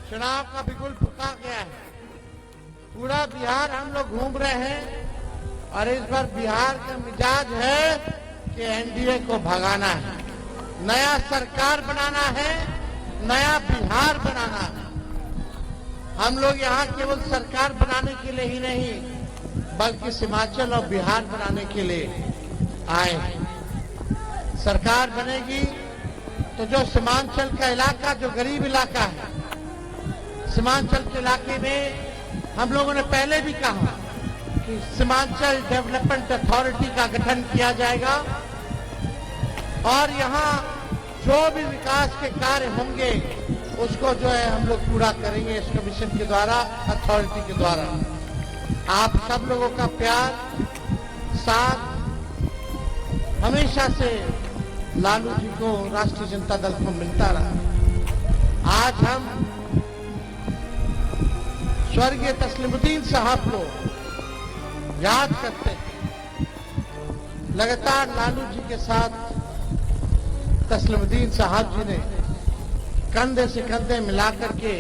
चुनाव का बिगुल फूका गया है। पूरा बिहार हम लोग घूम रहे हैं और इस बार बिहार का मिजाज है कि एनडीए को भगाना है, नया सरकार बनाना है, नया बिहार बनाना है। हम लोग यहाँ केवल सरकार बनाने के लिए ही नहीं बल्कि सीमांचल और बिहार बनाने के लिए आए हैं। सरकार बनेगी तो जो सीमांचल का इलाका, जो गरीब इलाका है, सीमांचल के इलाके में हम लोगों ने पहले भी कहा कि सीमांचल डेवलपमेंट अथॉरिटी का गठन किया जाएगा और यहाँ जो भी विकास के कार्य होंगे उसको जो है हम लोग पूरा करेंगे इस कमीशन के द्वारा, अथॉरिटी के द्वारा। आप सब लोगों का प्यार, साथ हमेशा से लालू जी को, राष्ट्रीय जनता दल को मिलता रहा। आज हम स्वर्गीय तस्लीमुद्दीन साहब को याद करते हैं। लगातार लालू जी के साथ तस्लीमुद्दीन साहब जी ने कंधे से कंधे मिलाकर के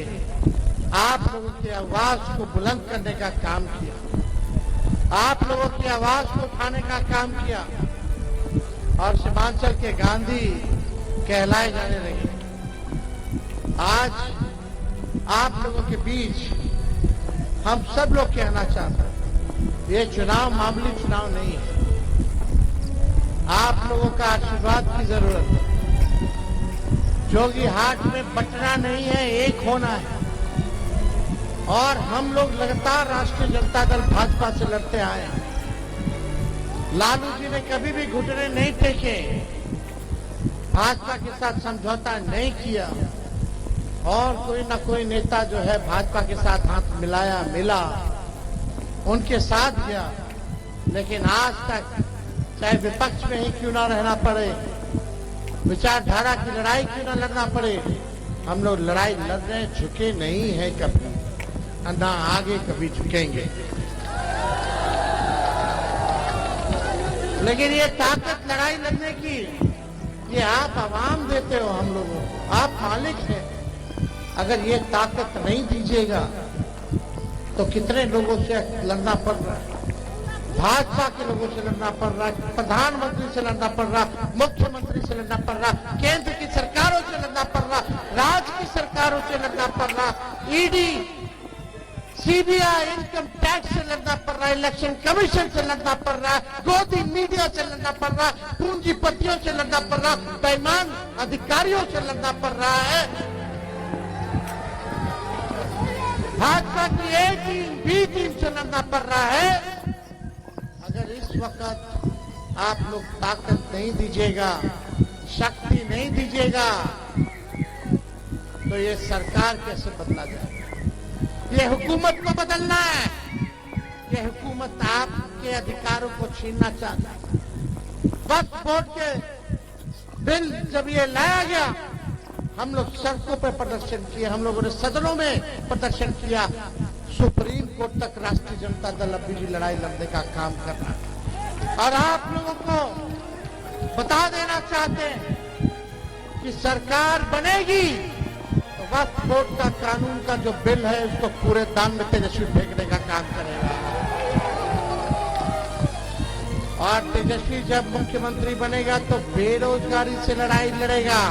आप लोगों की आवाज को बुलंद करने का काम किया, आप लोगों की आवाज को उठाने का काम किया और सीमांचल के गांधी कहलाए जाने लगे। आज आप लोगों के बीच हम सब लोग कहना चाहते हैं, ये चुनाव मामूली चुनाव नहीं है। आप लोगों का आशीर्वाद की जरूरत है। जोगी हाट में बंटना नहीं है, एक होना है। और हम लोग लगातार राष्ट्रीय जनता दल भाजपा से लड़ते आए हैं। लालू जी ने कभी भी घुटने नहीं टेके, भाजपा के साथ समझौता नहीं किया और कोई ना कोई नेता जो है भाजपा के साथ हाथ मिला, उनके साथ गया। लेकिन आज तक चाहे विपक्ष में ही क्यों ना रहना पड़े, विचारधारा की लड़ाई क्यों ना लड़ना पड़े, हम लोग लड़ाई लड़ रहे हैं, झुके नहीं है कभी, ना आगे कभी झुकेंगे। लेकिन ये ताकत लड़ाई लड़ने की, ये आप आवाम देते हो हम लोगों को, आप मालिक हैं। अगर ये ताकत नहीं दीजिएगा तो कितने लोगों से लड़ना पड़ रहा है, भाजपा के लोगों से लड़ना पड़ रहा है, प्रधानमंत्री से लड़ना पड़ रहा, मुख्यमंत्री से लड़ना पड़ रहा, केंद्र की सरकारों से लड़ना पड़ रहा, राज्य की सरकारों से लड़ना पड़ रहा, ईडी, सीबीआई, इनकम टैक्स से लड़ना पड़ रहा है, इलेक्शन कमीशन से लड़ना पड़ रहा है, गोदी मीडिया से लड़ना पड़ रहा है, पूंजीपतियों से लड़ना पड़ रहा, बेईमान अधिकारियों से लड़ना पड़ रहा है। भाजपा की ए टीम, बी टीम से लड़ना पड़ रहा है। अगर इस वक्त आप लोग ताकत नहीं दीजिएगा, शक्ति नहीं दीजिएगा, तो ये सरकार कैसे बदला जाएगा? ये हुकूमत को बदलना है। ये हुकूमत आपके अधिकारों को छीनना चाहता है। वक्फ बोर्ड के बिल जब ये लाया गया, हम लोग सड़कों पर प्रदर्शन किए, हम लोगों ने सदनों में प्रदर्शन किया। सुप्रीम कोर्ट तक राष्ट्रीय जनता दल अभी भी लड़ाई लड़ने का काम कर रहा है। और आप लोगों को बता देना चाहते हैं कि सरकार बनेगी तो वक्फ बोर्ड का कानून का जो बिल है उसको पूरे दान में तेजस्वी फेंकने का काम करेगा। और तेजस्वी जब मुख्यमंत्री बनेगा तो बेरोजगारी से लड़ाई लड़ेगा।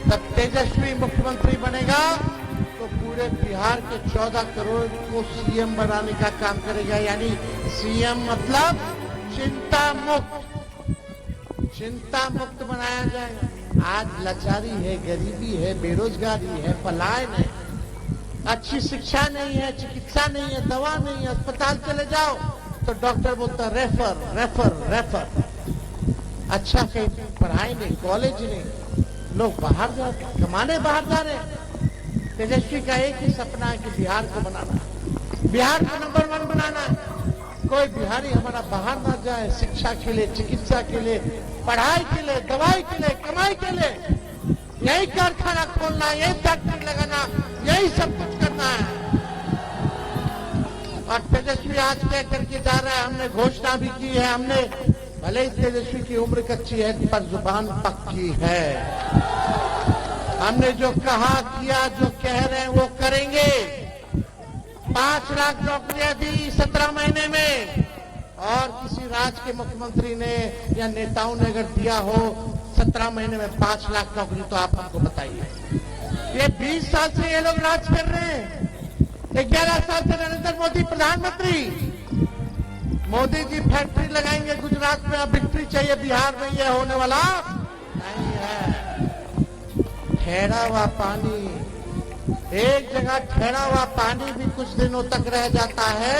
जब तेजस्वी मुख्यमंत्री बनेगा तो पूरे बिहार के 14 करोड़ को सीएम बनाने का काम करेगा। यानी सीएम मतलब चिंता मुक्त बनाया जाएगा। आज लाचारी है, गरीबी है, बेरोजगारी है, पलायन है, अच्छी शिक्षा नहीं है, चिकित्सा नहीं है, दवा नहीं है। अस्पताल चले जाओ तो डॉक्टर बोलता रेफर। अच्छा कहीं पढ़ाई नहीं, कॉलेज नहीं, लोग बाहर जा रहे, कमाने बाहर जा रहे। तेजस्वी का एक ही सपना है कि बिहार को बनाना, बिहार को नंबर 1 बनाना है। कोई बिहारी हमारा बाहर ना जाए, शिक्षा के लिए, चिकित्सा के लिए, पढ़ाई के लिए, दवाई के लिए, कमाई के लिए। यही कारखाना खोलना, यही फैक्ट्री लगाना, यही सब कुछ करना है। और तेजस्वी आज तय करके जा रहा है, हमने घोषणा भी की है, हमने भले ही तेजस्वी की उम्र कच्ची है पर जुबान पक्की है। हमने जो कहा किया, जो कह रहे हैं वो करेंगे। 5 लाख नौकरियां दी 17 महीने में, और किसी राज्य के मुख्यमंत्री ने या नेताओं ने अगर दिया हो 17 महीने में 5 लाख नौकरी, तो आप हमको बताइए। ये 20 साल से ये लोग राज कर रहे हैं। 11 साल से नरेंद्र मोदी प्रधानमंत्री। मोदी जी फैक्ट्री लगाएंगे गुजरात में, अब विक्ट्री चाहिए बिहार में, ये होने वाला नहीं है। ठहरा हुआ पानी, एक जगह ठहरा हुआ पानी भी कुछ दिनों तक रह जाता है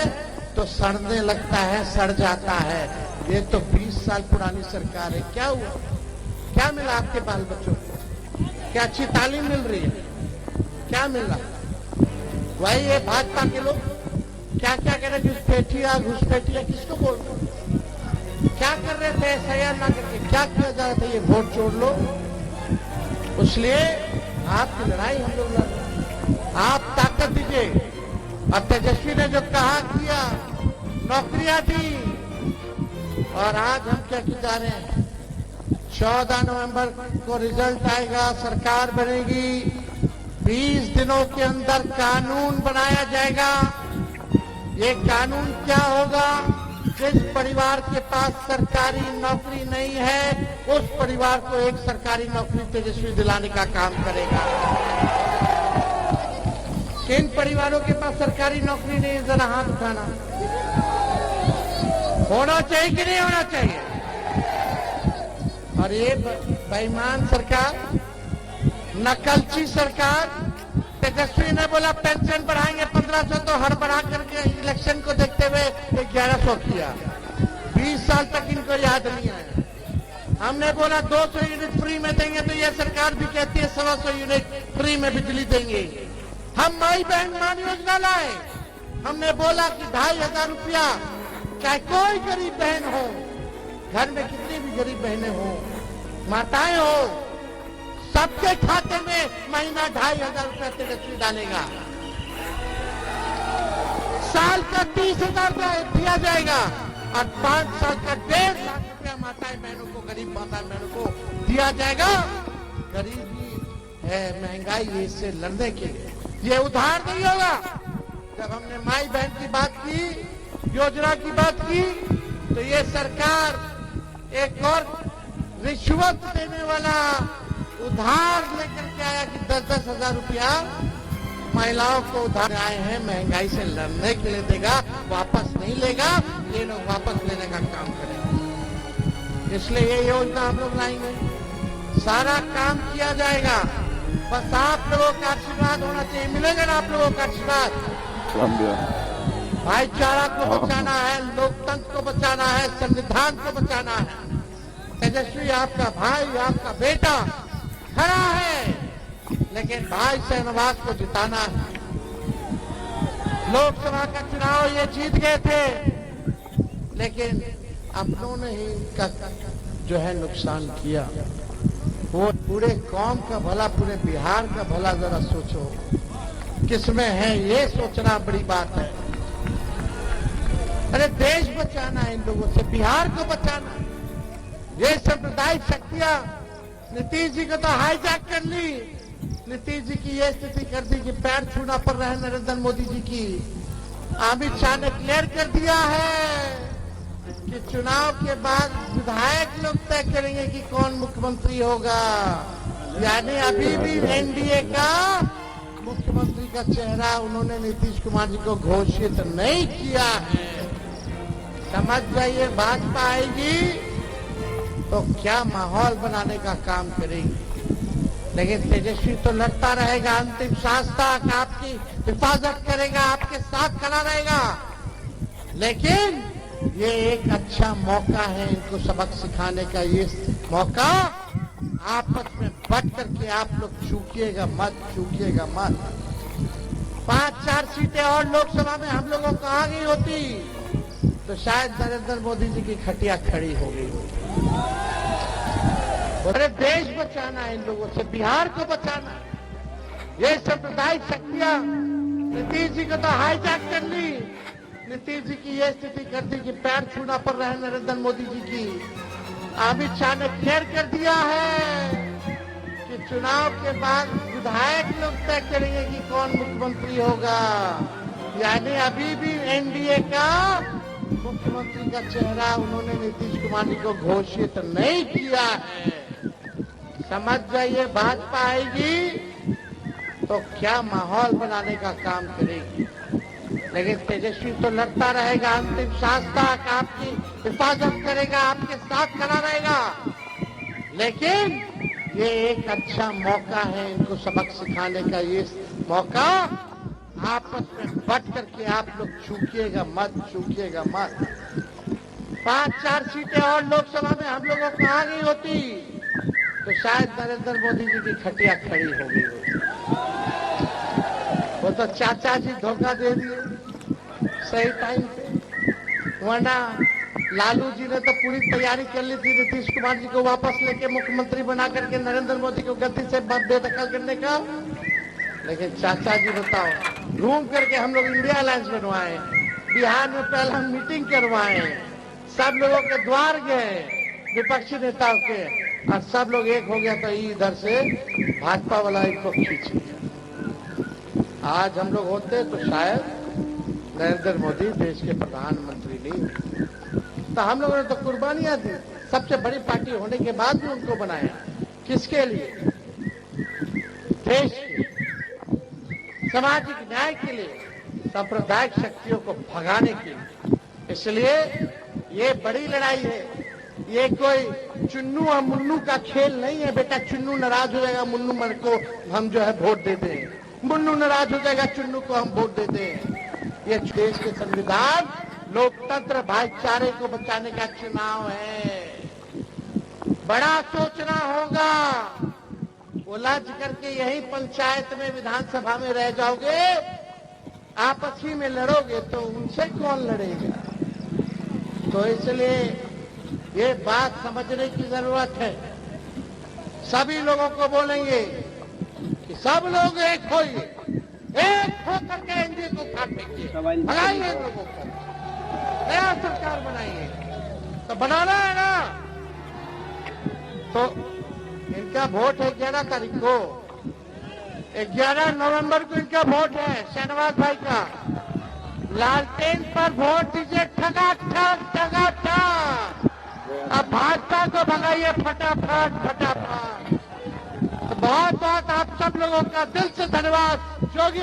तो सड़ने लगता है, सड़ जाता है। ये तो 20 साल पुरानी सरकार है। क्या हुआ? क्या मिला आपके बाल बच्चों को? क्या अच्छी तालीम मिल रही है? क्या मिल रहा? वही ये भाजपा के लोग क्या क्या कर रहे, घुसपैठिया घुसपैठिया किसको बोल रहे? क्या कर रहे थे? SIR ना करके क्या किया जा रहा था? ये वोट जोड़ लो, इसलिए आपकी लड़ाई हम लोग लड़ रहे हैं। आप ताकत दीजिए। और तेजस्वी ने जो कहा किया, नौकरियां दी, और आज हम क्या जा रहे हैं? 14 नवंबर को रिजल्ट आएगा, सरकार बनेगी, 20 दिनों के अंदर कानून बनाया जाएगा। ये कानून क्या होगा? जिस परिवार के पास सरकारी नौकरी नहीं है, उस परिवार को एक सरकारी नौकरी तेजस्वी दिलाने का काम करेगा। किन परिवारों के पास सरकारी नौकरी नहीं है, जरा हाथ उठाना। होना चाहिए कि नहीं होना चाहिए? और ये बेईमान सरकार, नकलची सरकार, तेजस्वी ने बोला पेंशन बढ़ाएंगे 1500, तो हर बढ़ा करके इलेक्शन को देखते हुए 1100 किया। 20 साल तक इनको याद नहीं आया। हमने बोला 200 यूनिट फ्री में देंगे, तो ये सरकार भी कहती है 125 यूनिट फ्री में बिजली देंगे। हम माई बहन मान योजना लाए, हमने बोला कि 2500 रुपया, चाहे कोई गरीब बहन हो, घर में कितनी भी गरीब बहनें हो, माताएं हो, सबके खाते में महीना 2500 रुपया तेजस्वी डालेगा। साल का 30,000 दिया जाएगा, और 5 साल का 1.5 लाख रुपया माताएं बहनों को, गरीब माताएं बहनों को दिया जाएगा। गरीबी है, महंगाई है, इससे लड़ने के लिए ये उधार नहीं होगा। जब हमने माई बहन की बात की, योजना की बात की, तो ये सरकार एक और रिश्वत देने वाला उधार लेकर के आया कि 10-10 हजार रुपया महिलाओं को उधार आए हैं, महंगाई से लड़ने के लिए देगा, वापस नहीं लेगा। ये लोग वापस लेने का काम करेंगे, इसलिए ये योजना हम लोग लाएंगे। सारा काम किया जाएगा, बस आप लोगों का आशीर्वाद होना चाहिए। मिलेगा ना आप लोगों का आशीर्वाद? भाईचारा को बचाना है, लोकतंत्र को बचाना है, संविधान को बचाना है। तेजस्वी आपका भाई, आपका बेटा खड़ा है, लेकिन भाई शहनवाज को जिताना है। लोकसभा का चुनाव ये जीत गए थे, लेकिन अपनों ने ही इनका जो है नुकसान किया। वो पूरे कौम का भला, पूरे बिहार का भला जरा सोचो, किसमें है ये सोचना बड़ी बात है। अरे देश बचाना है इन लोगों से, बिहार को बचाना है। ये सांप्रदायिक शक्तियां नीतीश जी को तो हाईजैक कर ली। नीतीश जी की ये स्थिति कर दी कि पैर छूना पड़ रहा है नरेंद्र मोदी जी की। अमित शाह ने क्लियर कर दिया है कि चुनाव के बाद विधायक लोग तय करेंगे कि कौन मुख्यमंत्री होगा। यानी अभी भी एनडीए का मुख्यमंत्री का चेहरा उन्होंने नीतीश कुमार जी को घोषित नहीं किया है। समझ जाइए, भाजपा आएगी तो क्या माहौल बनाने का काम करेगी। लेकिन तेजस्वी तो लड़ता रहेगा अंतिम सांस तक, आपकी हिफाजत करेगा, आपके साथ खड़ा रहेगा। लेकिन ये एक अच्छा मौका है इनको सबक सिखाने का। ये मौका आपस में बट करके आप लोग चूकिएगा मत, चूकिएगा मत। 5-4 सीटें और लोकसभा में हम लोगों को आ गई होती तो शायद नरेंद्र मोदी जी की खटिया खड़ी हो गई होती। अरे देश बचाना है इन लोगों से, बिहार को बचाना है। ये सांप्रदायिक शक्तियां नीतीश जी को तो हाईजैक कर ली। नीतीश जी की ये स्थिति कर दी कि पैर छूना पड़ रहा है नरेंद्र मोदी जी की। अमित शाह ने क्लियर कर दिया है कि चुनाव के बाद विधायक लोग तय करेंगे कि कौन मुख्यमंत्री होगा। यानी अभी भी एनडीए का मुख्यमंत्री का चेहरा उन्होंने नीतीश कुमार जी को घोषित नहीं किया है। समझ जाइए, भाजपा आएगी तो क्या माहौल बनाने का काम करेगी। लेकिन तेजस्वी तो लड़ता रहेगा अंतिम सांस तक, आपकी हिफाजत करेगा, आपके साथ खड़ा रहेगा। लेकिन ये एक अच्छा मौका है इनको सबक सिखाने का। ये मौका आपस में बट करके आप लोग चूकिएगा मत। 5-4 सीटें और लोकसभा में हम लोगों को आ गई होती तो शायद नरेंद्र मोदी जी की खटिया खड़ी हो गई होती। वो तो चाचा जी धोखा दे दिए सही टाइम पे, वरना लालू जी ने तो पूरी तैयारी कर ली थी नीतीश कुमार जी को वापस लेके मुख्यमंत्री बना करके नरेंद्र मोदी को गद्दी से बेदखल करने का। लेकिन चाचा जी बताओ, घूम करके हम लोग इंडिया अलायंस बनवाए, बिहार में पहला मीटिंग करवाए, सब लोगों के द्वार गए विपक्षी नेताओं के, और सब लोग एक हो गया तो इधर से भाजपा वाला इनको खींच लिया। आज हम लोग होते तो शायद नरेंद्र मोदी देश के प्रधानमंत्री नहीं। तो हम लोगों ने तो कुर्बानियां दी, सबसे बड़ी पार्टी होने के बाद भी उनको बनाया। किसके लिए? देश के सामाजिक न्याय के लिए, सांप्रदायिक शक्तियों को भगाने के लिए। इसलिए ये बड़ी लड़ाई है। ये कोई चुन्नू और मुन्नू का खेल नहीं है। बेटा चुन्नू नाराज हो जाएगा, मुन्नू मन को हम जो है वोट देते हैं, मुन्नू नाराज हो जाएगा, चुन्नू को हम वोट देते हैं। ये देश के संविधान, लोकतंत्र, भाईचारे को बचाने का चुनाव है। बड़ा सोचना होगा। उलझ करके यही पंचायत में, विधानसभा में रह जाओगे, आपस ही में लड़ोगे तो उनसे कौन लड़ेगा। तो इसलिए ये बात समझने की जरूरत है। सभी लोगों को बोलेंगे कि सब लोग एक होइए, एक होकर के एनडीए को काटेंगे, भगाइए लोगों को, नया सरकार बनाइए। तो बनाना है ना, तो इनका वोट है 11 तारीख को, 11 नवंबर को इनका वोट है शहनवाज भाई का। लालटेन पर वोट दीजिए, ठगाठग। अब भाजपा को भगाइए फटाफट। तो बहुत बहुत आप सब लोगों का दिल से धन्यवाद। योगी